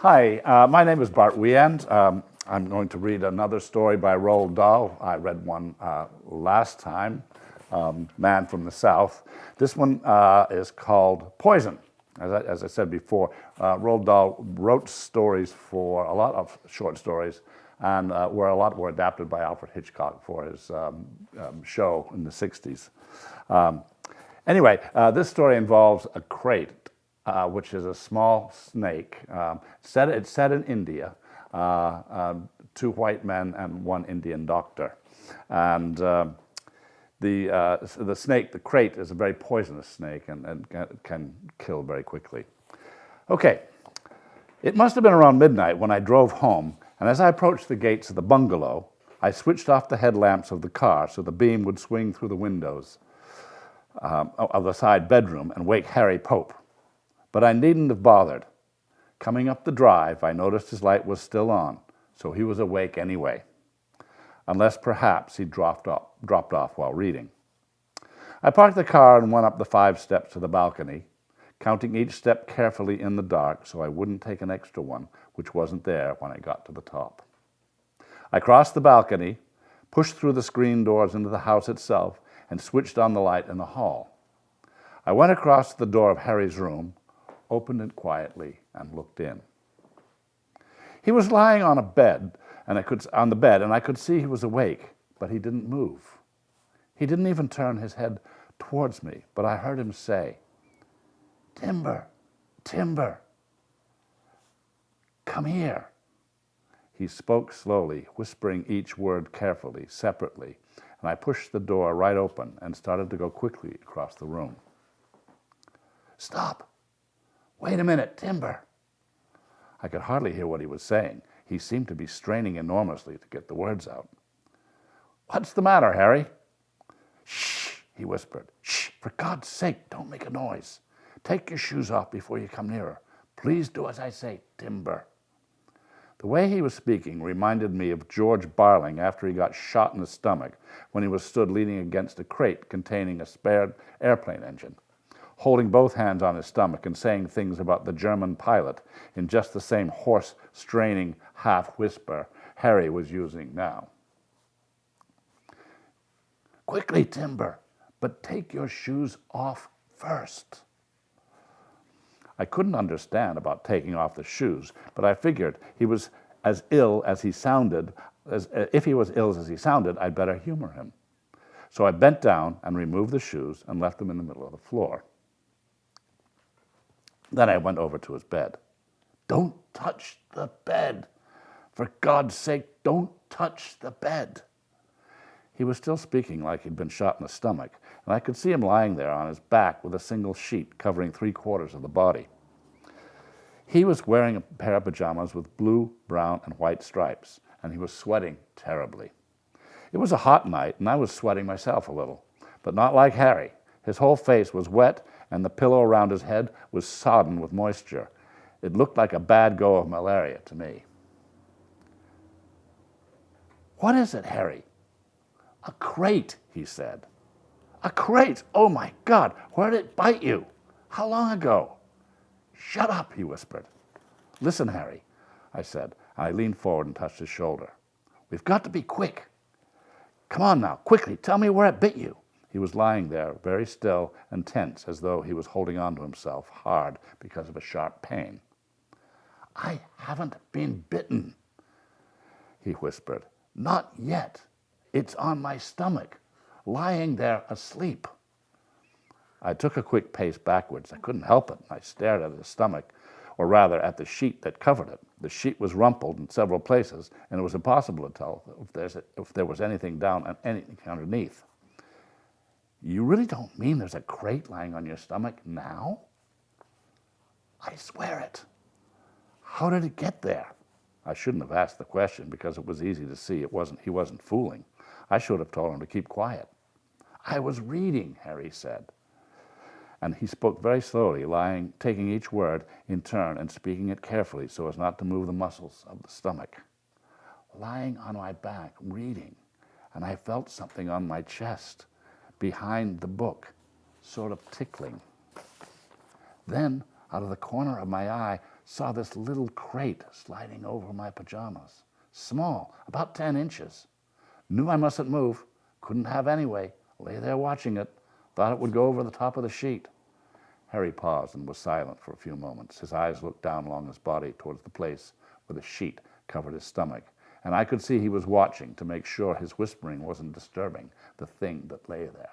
Hi, my name is Bart Weyand. I'm going to read another story by Roald Dahl. I read one last time, Man from the South. This one is called Poison. As I said before, Roald Dahl wrote stories for a lot of short stories, and a lot were adapted by Alfred Hitchcock for his show in the 60s. Anyway, this story involves a crate, which is a small snake. It's set in India, two white men and one Indian doctor. And the snake, the crate, is a very poisonous snake and can kill very quickly. Okay, it must have been around midnight when I drove home, and as I approached the gates of the bungalow, I switched off the headlamps of the car so the beam would swing through the windows of the side bedroom and wake Harry Pope. But I needn't have bothered. Coming up the drive, I noticed his light was still on, so he was awake anyway, unless perhaps he dropped off while reading. I parked the car and went up the 5 steps to the balcony, counting each step carefully in the dark so I wouldn't take an extra one, which wasn't there when I got to the top. I crossed the balcony, pushed through the screen doors into the house itself, and switched on the light in the hall. I went across to the door of Harry's room, opened it quietly, and looked in. He was lying on the bed, and I could see he was awake, but he didn't move. He didn't even turn his head towards me, but I heard him say, "Timber, Timber, come here." He spoke slowly, whispering each word carefully, separately, and I pushed the door right open and started to go quickly across the room. "Stop! Wait a minute, Timber." I could hardly hear what he was saying. He seemed to be straining enormously to get the words out. "What's the matter, Harry?" "Shh," he whispered. "Shh, for God's sake, don't make a noise. Take your shoes off before you come nearer. Please do as I say, Timber." The way he was speaking reminded me of George Barling after he got shot in the stomach when he was stood leaning against a crate containing a spare airplane engine, holding both hands on his stomach and saying things about the German pilot in just the same hoarse, straining half-whisper Harry was using now. "Quickly, Timber, but take your shoes off first." I couldn't understand about taking off the shoes, but I figured he was as ill as he sounded. If he was ill as he sounded, I'd better humor him. So I bent down and removed the shoes and left them in the middle of the floor. Then I went over to his bed. "Don't touch the bed. For God's sake, don't touch the bed." He was still speaking like he'd been shot in the stomach, and I could see him lying there on his back with a single sheet covering 3/4 of the body. He was wearing a pair of pajamas with blue, brown, and white stripes, and he was sweating terribly. It was a hot night, and I was sweating myself a little, but not like Harry. His whole face was wet, and the pillow around his head was sodden with moisture. It looked like a bad go of malaria to me. "What is it, Harry?" "A crate," he said. "A crate? Oh my God, where did it bite you? How long ago?" "Shut up," he whispered. "Listen, Harry," I said, and I leaned forward and touched his shoulder. "We've got to be quick. Come on now, quickly, tell me where it bit you." He was lying there, very still and tense, as though he was holding on to himself hard because of a sharp pain. "I haven't been bitten," he whispered. "Not yet. It's on my stomach, lying there asleep." I took a quick pace backwards. I couldn't help it. I stared at his stomach, or rather at the sheet that covered it. The sheet was rumpled in several places, and it was impossible to tell if there was anything down and anything underneath. "You really don't mean there's a crate lying on your stomach now?" "I swear it." "How did it get there?" I shouldn't have asked the question because it was easy to see he wasn't fooling. I should have told him to keep quiet. "I was reading," Harry said. And he spoke very slowly, taking each word in turn and speaking it carefully so as not to move the muscles of the stomach. "Lying on my back, reading, and I felt something on my chest, behind the book, sort of tickling. Then, out of the corner of my eye, saw this little crate sliding over my pajamas. Small, about 10 inches. Knew I mustn't move. Couldn't have anyway. Lay there watching it. Thought it would go over the top of the sheet. Harry paused and was silent for a few moments. His eyes looked down along his body towards the place where the sheet covered his stomach, and I could see he was watching to make sure his whispering wasn't disturbing the thing that lay there.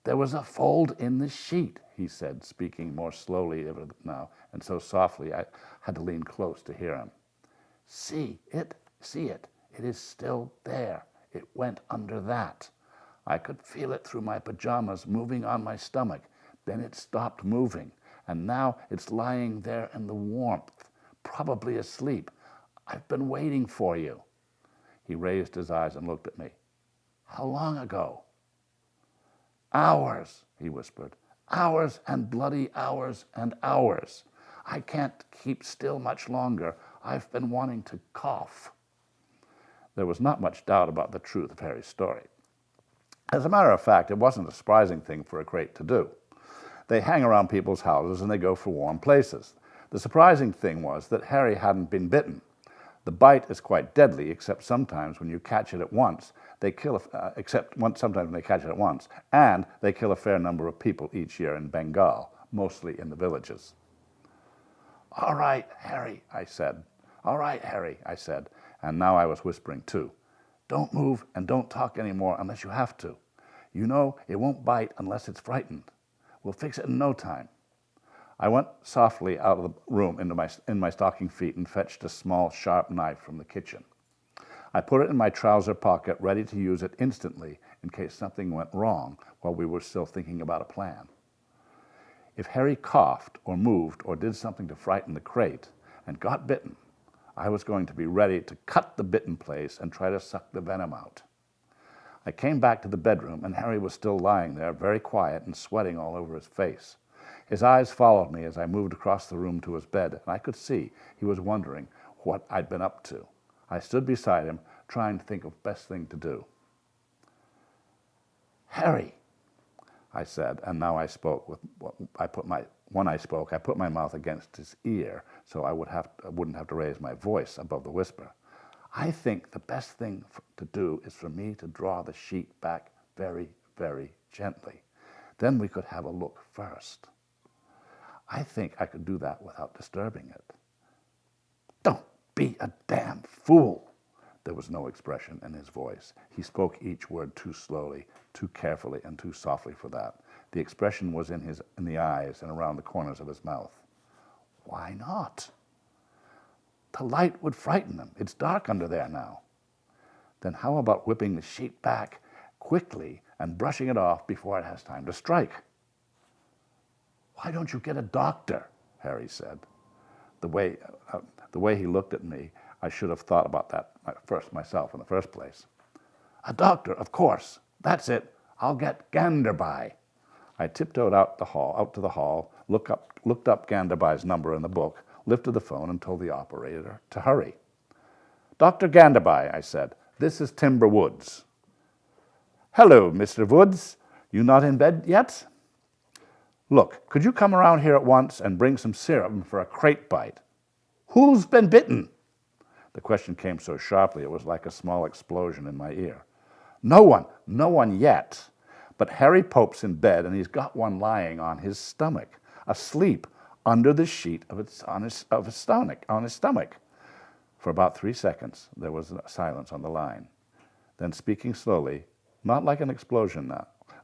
There was a fold in the sheet, he said, speaking more slowly now, and so softly I had to lean close to hear him. See it. It is still there. It went under that. I could feel it through my pajamas moving on my stomach. Then it stopped moving, and now it's lying there in the warmth, probably asleep. I've been waiting for you. He raised his eyes and looked at me. How long ago? Hours, he whispered. Hours and bloody hours and hours. I can't keep still much longer. I've been wanting to cough. There was not much doubt about the truth of Harry's story. As a matter of fact, it wasn't a surprising thing for a crate to do. They hang around people's houses and they go for warm places. The surprising thing was that Harry hadn't been bitten. The bite is quite deadly, except sometimes when you catch it at once, sometimes when they catch it at once, and they kill a fair number of people each year in Bengal, mostly in the villages. All right, Harry, I said. All right, Harry, I said, and now I was whispering too. Don't move and don't talk anymore unless you have to. You know it won't bite unless it's frightened. We'll fix it in no time. I went softly out of the room in my stocking feet and fetched a small, sharp knife from the kitchen. I put it in my trouser pocket, ready to use it instantly in case something went wrong while we were still thinking about a plan. If Harry coughed or moved or did something to frighten the crate and got bitten, I was going to be ready to cut the bitten place and try to suck the venom out. I came back to the bedroom, and Harry was still lying there, very quiet and sweating all over his face. His eyes followed me as I moved across the room to his bed, and I could see he was wondering what I'd been up to. I stood beside him, trying to think of the best thing to do. Harry, I said, and now I spoke. I put my mouth against his ear so I wouldn't have to raise my voice above the whisper. I think the best thing to do is for me to draw the sheet back very, very gently. Then we could have a look first. I think I could do that without disturbing it. Don't be a damn fool. There was no expression in his voice. He spoke each word too slowly, too carefully, and too softly for that. The expression was in the eyes and around the corners of his mouth. Why not? The light would frighten them. It's dark under there now. Then how about whipping the sheet back quickly and brushing it off before it has time to strike? Why don't you get a doctor? Harry said. The way he looked at me, I should have thought about that myself in the first place. A doctor, of course. That's it. I'll get Ganderby. I tiptoed out to the hall, looked up Ganderbuy's number in the book, lifted the phone, and told the operator to hurry. Dr. Ganderby, I said. This is Timber Woods. Hello, Mr. Woods. You not in bed yet? Look, could you come around here at once and bring some serum for a crate bite? Who's been bitten? The question came so sharply it was like a small explosion in my ear. No one yet. But Harry Pope's in bed and he's got one lying on his stomach, asleep under the sheet on his stomach. For about 3 seconds there was a silence on the line. Then speaking slowly, not like an explosion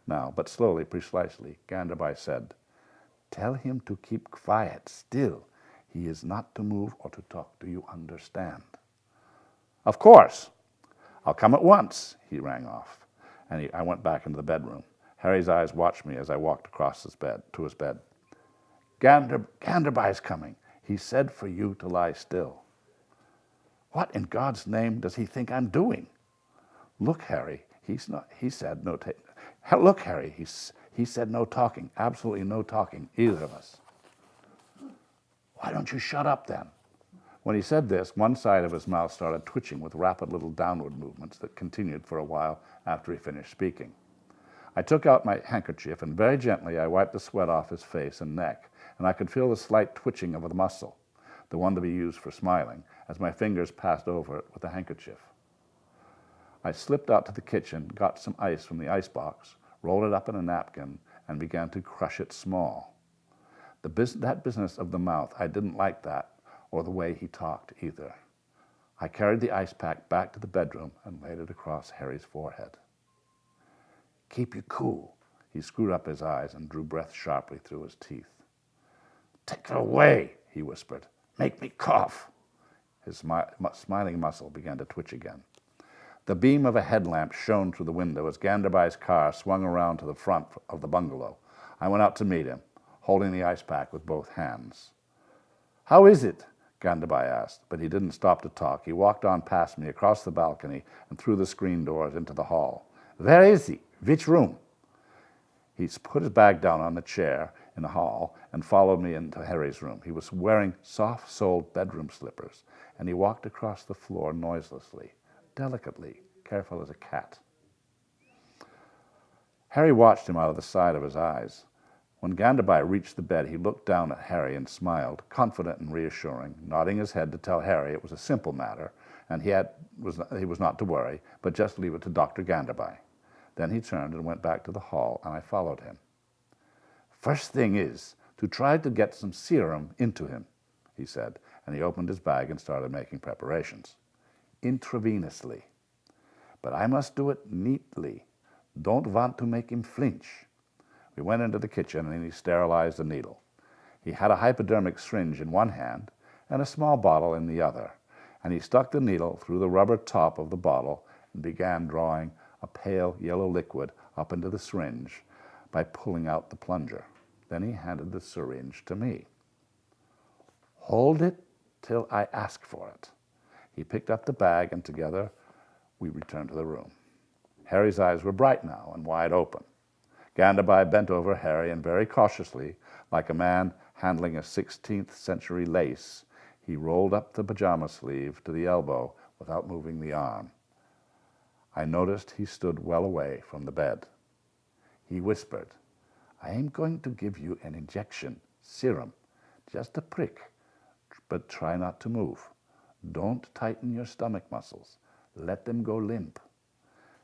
now, but slowly, precisely, Ganderby said, Tell him to keep quiet still. He is not to move or to talk. Do you understand? Of course. I'll come at once, he rang off. And I went back into the bedroom. Harry's eyes watched me as I walked across to his bed. Ganderby's coming. He said for you to lie still. What in God's name does he think I'm doing? Look, Harry, he said no Look, Harry, he said no talking, absolutely no talking, either of us. Why don't you shut up then? When he said this, one side of his mouth started twitching with rapid little downward movements that continued for a while after he finished speaking. I took out my handkerchief, and very gently I wiped the sweat off his face and neck, and I could feel the slight twitching of the muscle, the one to be used for smiling, as my fingers passed over it with the handkerchief. I slipped out to the kitchen, got some ice from the icebox, rolled it up in a napkin, and began to crush it small. That business of the mouth, I didn't like that, or the way he talked either. I carried the ice pack back to the bedroom and laid it across Harry's forehead. Keep you cool. He screwed up his eyes and drew breath sharply through his teeth. Take it away, he whispered. Make me cough. His smiling muscle began to twitch again. The beam of a headlamp shone through the window as Ganderbai's car swung around to the front of the bungalow. I went out to meet him, holding the ice pack with both hands. How is it? Ganderbai asked, but he didn't stop to talk. He walked on past me across the balcony and through the screen doors into the hall. Where is he? Which room? He put his bag down on the chair in the hall and followed me into Harry's room. He was wearing soft-soled bedroom slippers, and he walked across the floor noiselessly, delicately, careful as a cat. Harry watched him out of the side of his eyes. When Ganderbai reached the bed, he looked down at Harry and smiled, confident and reassuring, nodding his head to tell Harry it was a simple matter, and he was not to worry, but just leave it to Dr. Ganderbai. Then he turned and went back to the hall, and I followed him. First thing is to try to get some serum into him, he said, and he opened his bag and started making preparations. Intravenously. But I must do it neatly. Don't want to make him flinch. We went into the kitchen, and he sterilized the needle. He had a hypodermic syringe in one hand and a small bottle in the other, and he stuck the needle through the rubber top of the bottle and began drawing a pale yellow liquid up into the syringe by pulling out the plunger. Then he handed the syringe to me. Hold it till I ask for it. He picked up the bag, and together we returned to the room. Harry's eyes were bright now and wide open. Ganderbai bent over Harry, and very cautiously, like a man handling a 16th century lace, he rolled up the pajama sleeve to the elbow without moving the arm. I noticed he stood well away from the bed. He whispered, I am going to give you an injection, serum, just a prick, but try not to move. Don't tighten your stomach muscles. Let them go limp.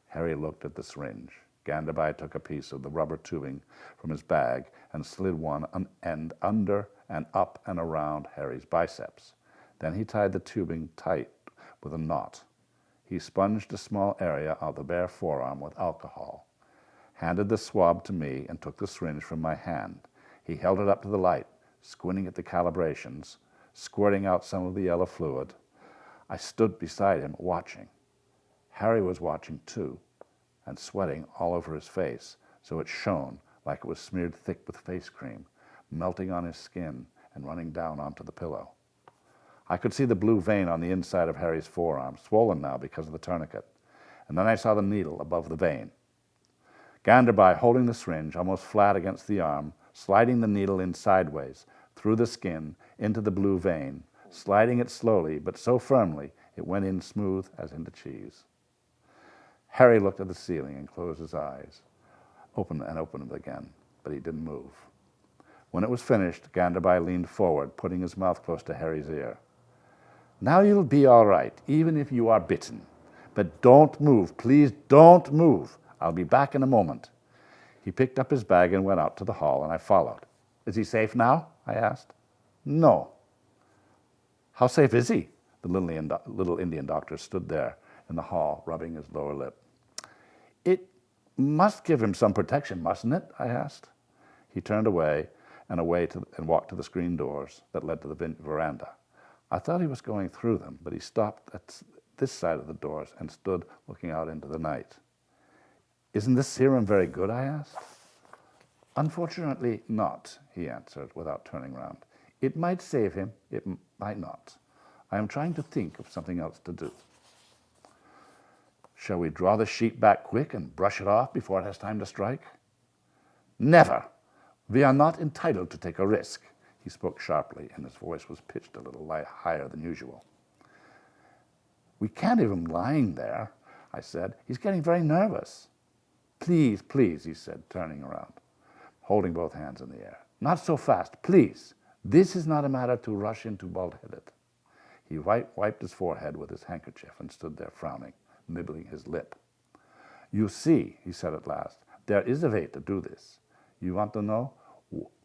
Harry looked at the syringe. Ganderbai took a piece of the rubber tubing from his bag and slid one end under and up and around Harry's biceps. Then he tied the tubing tight with a knot. He sponged a small area of the bare forearm with alcohol, handed the swab to me, and took the syringe from my hand. He held it up to the light, squinting at the calibrations, squirting out some of the yellow fluid. I stood beside him, watching. Harry was watching too, and sweating all over his face, so it shone like it was smeared thick with face cream, melting on his skin and running down onto the pillow. I could see the blue vein on the inside of Harry's forearm, swollen now because of the tourniquet, and then I saw the needle above the vein. Ganderbai, holding the syringe almost flat against the arm, sliding the needle in sideways, through the skin, into the blue vein, sliding it slowly, but so firmly it went in smooth as into cheese. Harry looked at the ceiling and closed his eyes, opened them again, but he didn't move. When it was finished, Ganderbai leaned forward, putting his mouth close to Harry's ear. Now you'll be all right, even if you are bitten. But don't move, please don't move. I'll be back in a moment. He picked up his bag and went out to the hall, and I followed. Is he safe now? I asked. No. How safe is he? The little Indian doctor stood there in the hall, rubbing his lower lip. It must give him some protection, mustn't it? I asked. He turned away and walked to the screen doors that led to the veranda. I thought he was going through them, but he stopped at this side of the doors and stood looking out into the night. Isn't this serum very good? I asked. Unfortunately not, he answered without turning round. It might save him, it might not. I am trying to think of something else to do. Shall we draw the sheet back quick and brush it off before it has time to strike? Never. We are not entitled to take a risk. He spoke sharply, and his voice was pitched a little higher than usual. We can't have him lying there, I said. He's getting very nervous. Please, please, he said, turning around, holding both hands in the air. Not so fast, please. This is not a matter to rush into bald-headed. He wiped his forehead with his handkerchief and stood there frowning, nibbling his lip. You see, he said at last, there is a way to do this. You want to know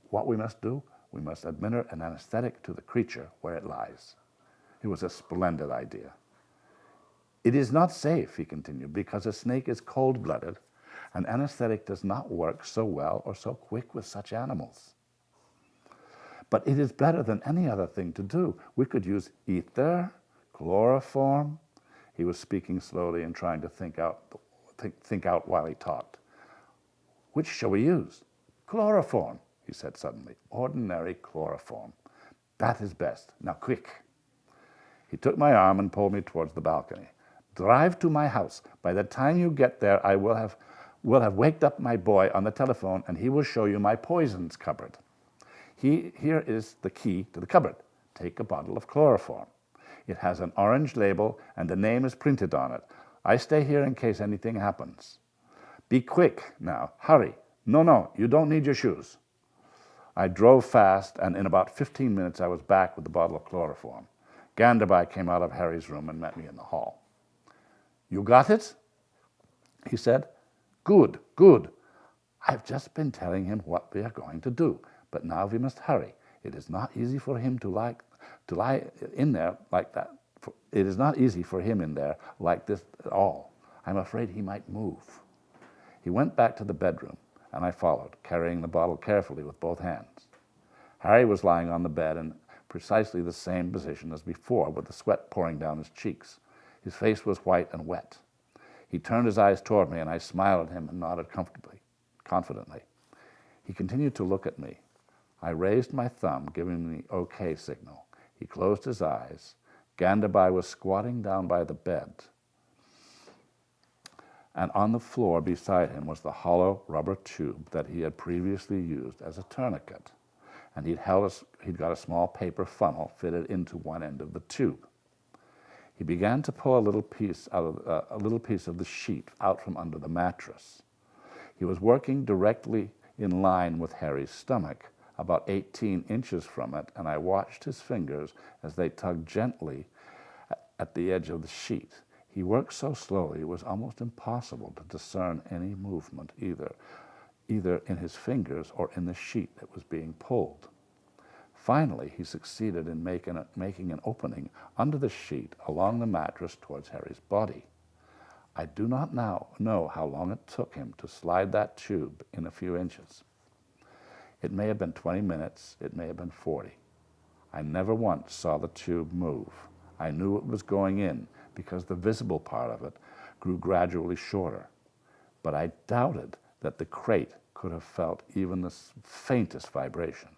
what we must do? We must administer an anesthetic to the creature where it lies. It was a splendid idea. It is not safe, he continued, because a snake is cold-blooded, and anesthetic does not work so well or so quick with such animals. But it is better than any other thing to do. We could use ether, chloroform. He was speaking slowly and trying to think out while he talked. Which shall we use? Chloroform, he said suddenly. Ordinary chloroform. That is best. Now quick. He took my arm and pulled me towards the balcony. Drive to my house. By the time you get there, I will have waked up my boy on the telephone, and he will show you my poisons cupboard. Here is the key to the cupboard. Take a bottle of chloroform. It has an orange label, and the name is printed on it. I stay here in case anything happens. Be quick now. Hurry. No, you don't need your shoes. I drove fast, and in about 15 minutes I was back with the bottle of chloroform. Ganderby came out of Harry's room and met me in the hall. You got it? He said. Good. I've just been telling him what we are going to do, but now we must hurry. It is not easy for him to lie in there like that. It is not easy for him in there like this at all. I'm afraid he might move. He went back to the bedroom, and I followed, carrying the bottle carefully with both hands. Harry was lying on the bed in precisely the same position as before, with the sweat pouring down his cheeks. His face was white and wet. He turned his eyes toward me, and I smiled at him and nodded confidently. He continued to look at me. I raised my thumb, giving the OK signal. He closed his eyes. Ganderby was squatting down by the bed, and on the floor beside him was the hollow rubber tube that he had previously used as a tourniquet, and he'd got a small paper funnel fitted into one end of the tube. He began to pull a little piece of the sheet out from under the mattress. He was working directly in line with Harry's stomach, about 18 inches from it, and I watched his fingers as they tugged gently at the edge of the sheet. He worked so slowly it was almost impossible to discern any movement either in his fingers or in the sheet that was being pulled. Finally, he succeeded in making an opening under the sheet along the mattress towards Harry's body. I do not now know how long it took him to slide that tube in a few inches. It may have been 20 minutes, it may have been 40. I never once saw the tube move. I knew it was going in because the visible part of it grew gradually shorter. But I doubted that the crate could have felt even the faintest vibration.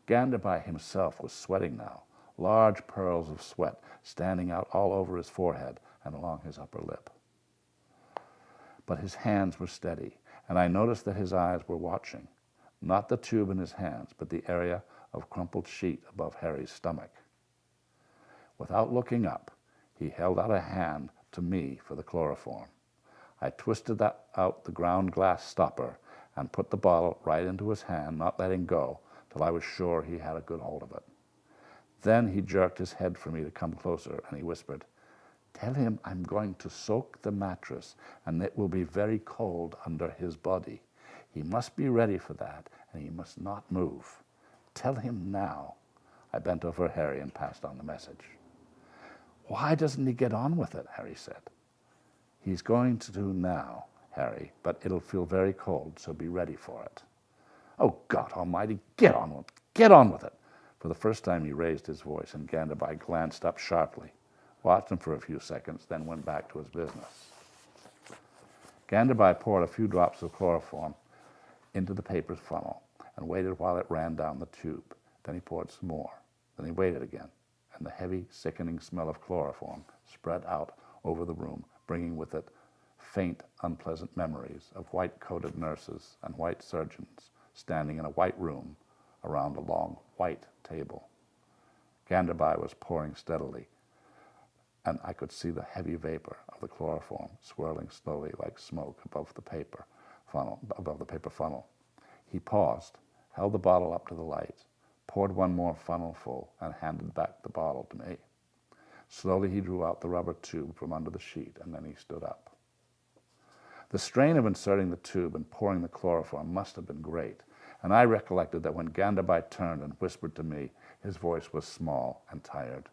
Ganderby himself was sweating now, large pearls of sweat standing out all over his forehead and along his upper lip. But his hands were steady, and I noticed that his eyes were watching, not the tube in his hands, but the area of crumpled sheet above Harry's stomach. Without looking up, he held out a hand to me for the chloroform. I twisted out the ground glass stopper and put the bottle right into his hand, not letting go till I was sure he had a good hold of it. Then he jerked his head for me to come closer, and he whispered, "Tell him I'm going to soak the mattress, and it will be very cold under his body. He must be ready for that, and he must not move. Tell him now." I bent over Harry and passed on the message. "Why doesn't he get on with it?" Harry said. "He's going to do now, Harry, but it'll feel very cold, so be ready for it." "Oh, God Almighty, get on with it! Get on with it!" For the first time he raised his voice, and Ganderby glanced up sharply, watched him for a few seconds, then went back to his business. Ganderby poured a few drops of chloroform into the paper funnel and waited while it ran down the tube. Then he poured some more. Then he waited again, and the heavy, sickening smell of chloroform spread out over the room, bringing with it faint, unpleasant memories of white-coated nurses and white surgeons standing in a white room around a long white table. Ganderby was pouring steadily, and I could see the heavy vapor of the chloroform swirling slowly like smoke above the paper funnel. He paused, held the bottle up to the light, poured one more funnel full, and handed back the bottle to me. Slowly he drew out the rubber tube from under the sheet, and then he stood up. The strain of inserting the tube and pouring the chloroform must have been great, and I recollected that when Gandabai turned and whispered to me, his voice was small and tired.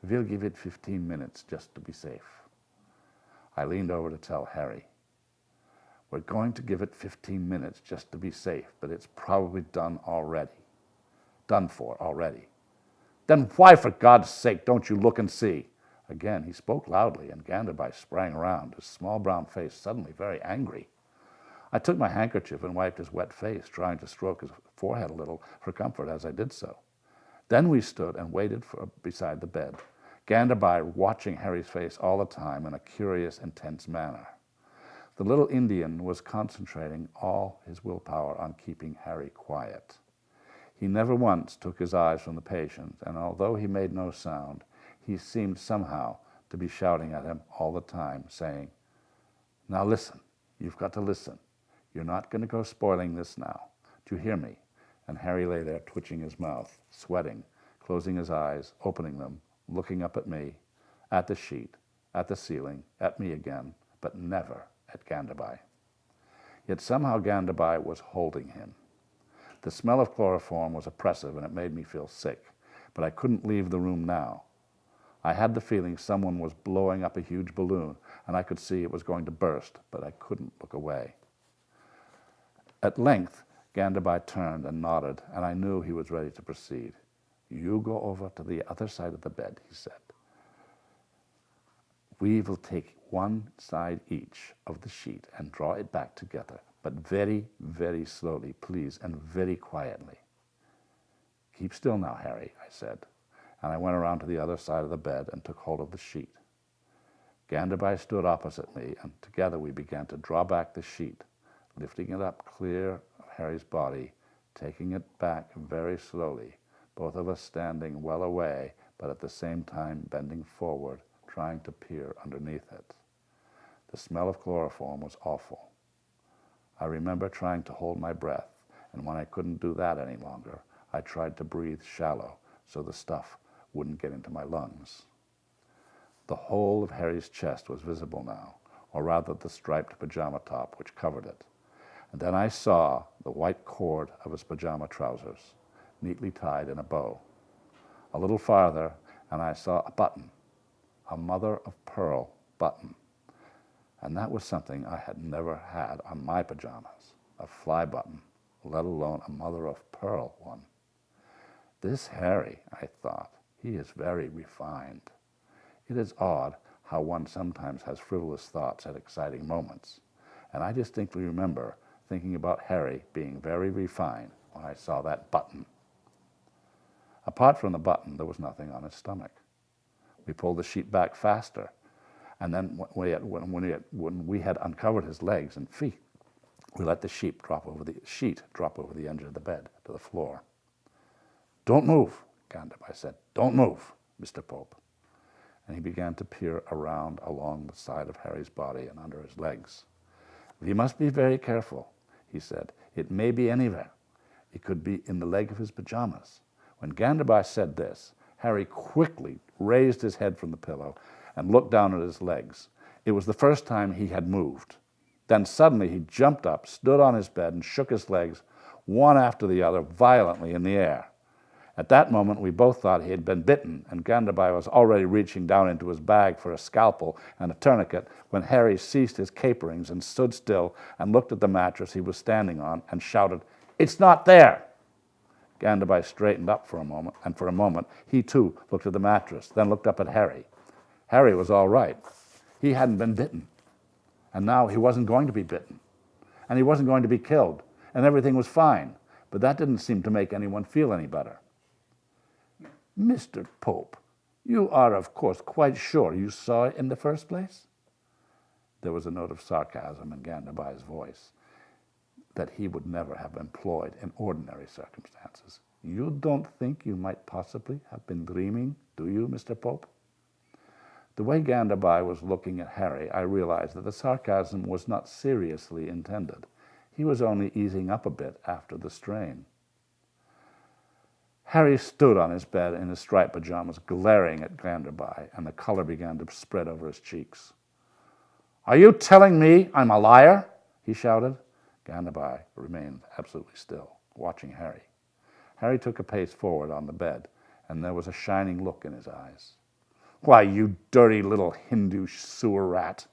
"We'll give it 15 minutes just to be safe." I leaned over to tell Harry, "We're going to give it 15 minutes just to be safe, but it's probably done for already." "Then why, for God's sake, don't you look and see?" Again, he spoke loudly, and Gandabai sprang around, his small brown face suddenly very angry. I took my handkerchief and wiped his wet face, trying to stroke his forehead a little for comfort as I did so. Then we stood and waited beside the bed, Gandabai watching Harry's face all the time in a curious, intense manner. The little Indian was concentrating all his willpower on keeping Harry quiet. He never once took his eyes from the patient, and although he made no sound, he seemed somehow to be shouting at him all the time, saying, "Now listen, you've got to listen. You're not going to go spoiling this now. Do you hear me?" And Harry lay there twitching his mouth, sweating, closing his eyes, opening them, looking up at me, at the sheet, at the ceiling, at me again, but never at Gandabai. Yet somehow Gandabai was holding him. The smell of chloroform was oppressive and it made me feel sick, but I couldn't leave the room now. I had the feeling someone was blowing up a huge balloon, and I could see it was going to burst, but I couldn't look away. At length, Gandabai turned and nodded, and I knew he was ready to proceed. "You go over to the other side of the bed," he said. "We will take one side each of the sheet and draw it back together, but very, very slowly, please, and very quietly." "Keep still now, Harry," I said, and I went around to the other side of the bed and took hold of the sheet. Gandabai stood opposite me, and together we began to draw back the sheet, lifting it up clear of Harry's body, taking it back very slowly, both of us standing well away, but at the same time bending forward, trying to peer underneath it. The smell of chloroform was awful. I remember trying to hold my breath, and when I couldn't do that any longer, I tried to breathe shallow so the stuff wouldn't get into my lungs. The whole of Harry's chest was visible now, or rather the striped pajama top which covered it. And then I saw the white cord of his pajama trousers, neatly tied in a bow. A little farther, and I saw a button, a mother-of-pearl button. And that was something I had never had on my pajamas, a fly button, let alone a mother-of-pearl one. This Harry, I thought, he is very refined. It is odd how one sometimes has frivolous thoughts at exciting moments, and I distinctly remember thinking about Harry being very refined when I saw that button. Apart from the button, there was nothing on his stomach. We pulled the sheet back faster, and then when we had uncovered his legs and feet, we let the sheet drop over the edge of the bed to the floor. "Don't move," Gandabai said. "Don't move, Mr. Pope." And he began to peer around along the side of Harry's body and under his legs. "We must be very careful," he said. "It may be anywhere. It could be in the leg of his pajamas." When Gandabai said this, Harry quickly raised his head from the pillow and looked down at his legs. It was the first time he had moved. Then suddenly he jumped up, stood on his bed, and shook his legs, one after the other, violently in the air. At that moment, we both thought he had been bitten, and Gandabai was already reaching down into his bag for a scalpel and a tourniquet when Harry ceased his caperings and stood still and looked at the mattress he was standing on and shouted, "It's not there!" Gandabai straightened up for a moment, and for a moment he too looked at the mattress, then looked up at Harry. Harry was all right. He hadn't been bitten, and now he wasn't going to be bitten, and he wasn't going to be killed, and everything was fine, but that didn't seem to make anyone feel any better. "Mr. Pope, you are of course quite sure you saw it in the first place?" There was a note of sarcasm in Gandabai's voice that he would never have employed in ordinary circumstances. "You don't think you might possibly have been dreaming, do you, Mr. Pope?" The way Ganderby was looking at Harry, I realized that the sarcasm was not seriously intended. He was only easing up a bit after the strain. Harry stood on his bed in his striped pajamas, glaring at Ganderby, and the color began to spread over his cheeks. "Are you telling me I'm a liar?" he shouted. Ganderby remained absolutely still, watching Harry. Harry took a pace forward on the bed, and there was a shining look in his eyes. "Why, you dirty little Hindu sewer rat."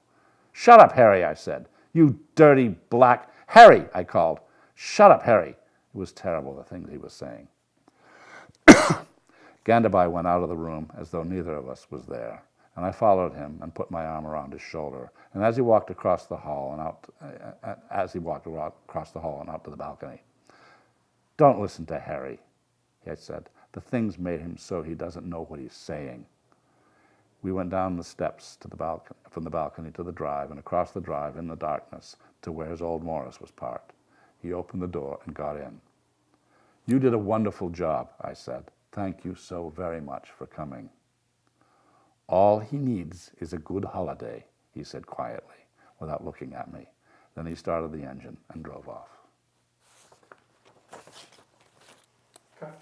"Shut up, Harry," I said. "You dirty black—" "Harry," I called. "Shut up, Harry." It was terrible, the things he was saying. Ganderby went out of the room as though neither of us was there, and I followed him and put my arm around his shoulder. And as he walked across the hall and out to the balcony, "Don't listen to Harry," I said. "The things made him so he doesn't know what he's saying." We went down the steps to the balcony, from the balcony to the drive, and across the drive in the darkness to where his old Morris was parked. He opened the door and got in. "You did a wonderful job," I said. "Thank you so very much for coming." "All he needs is a good holiday," he said quietly, without looking at me. Then he started the engine and drove off. Okay.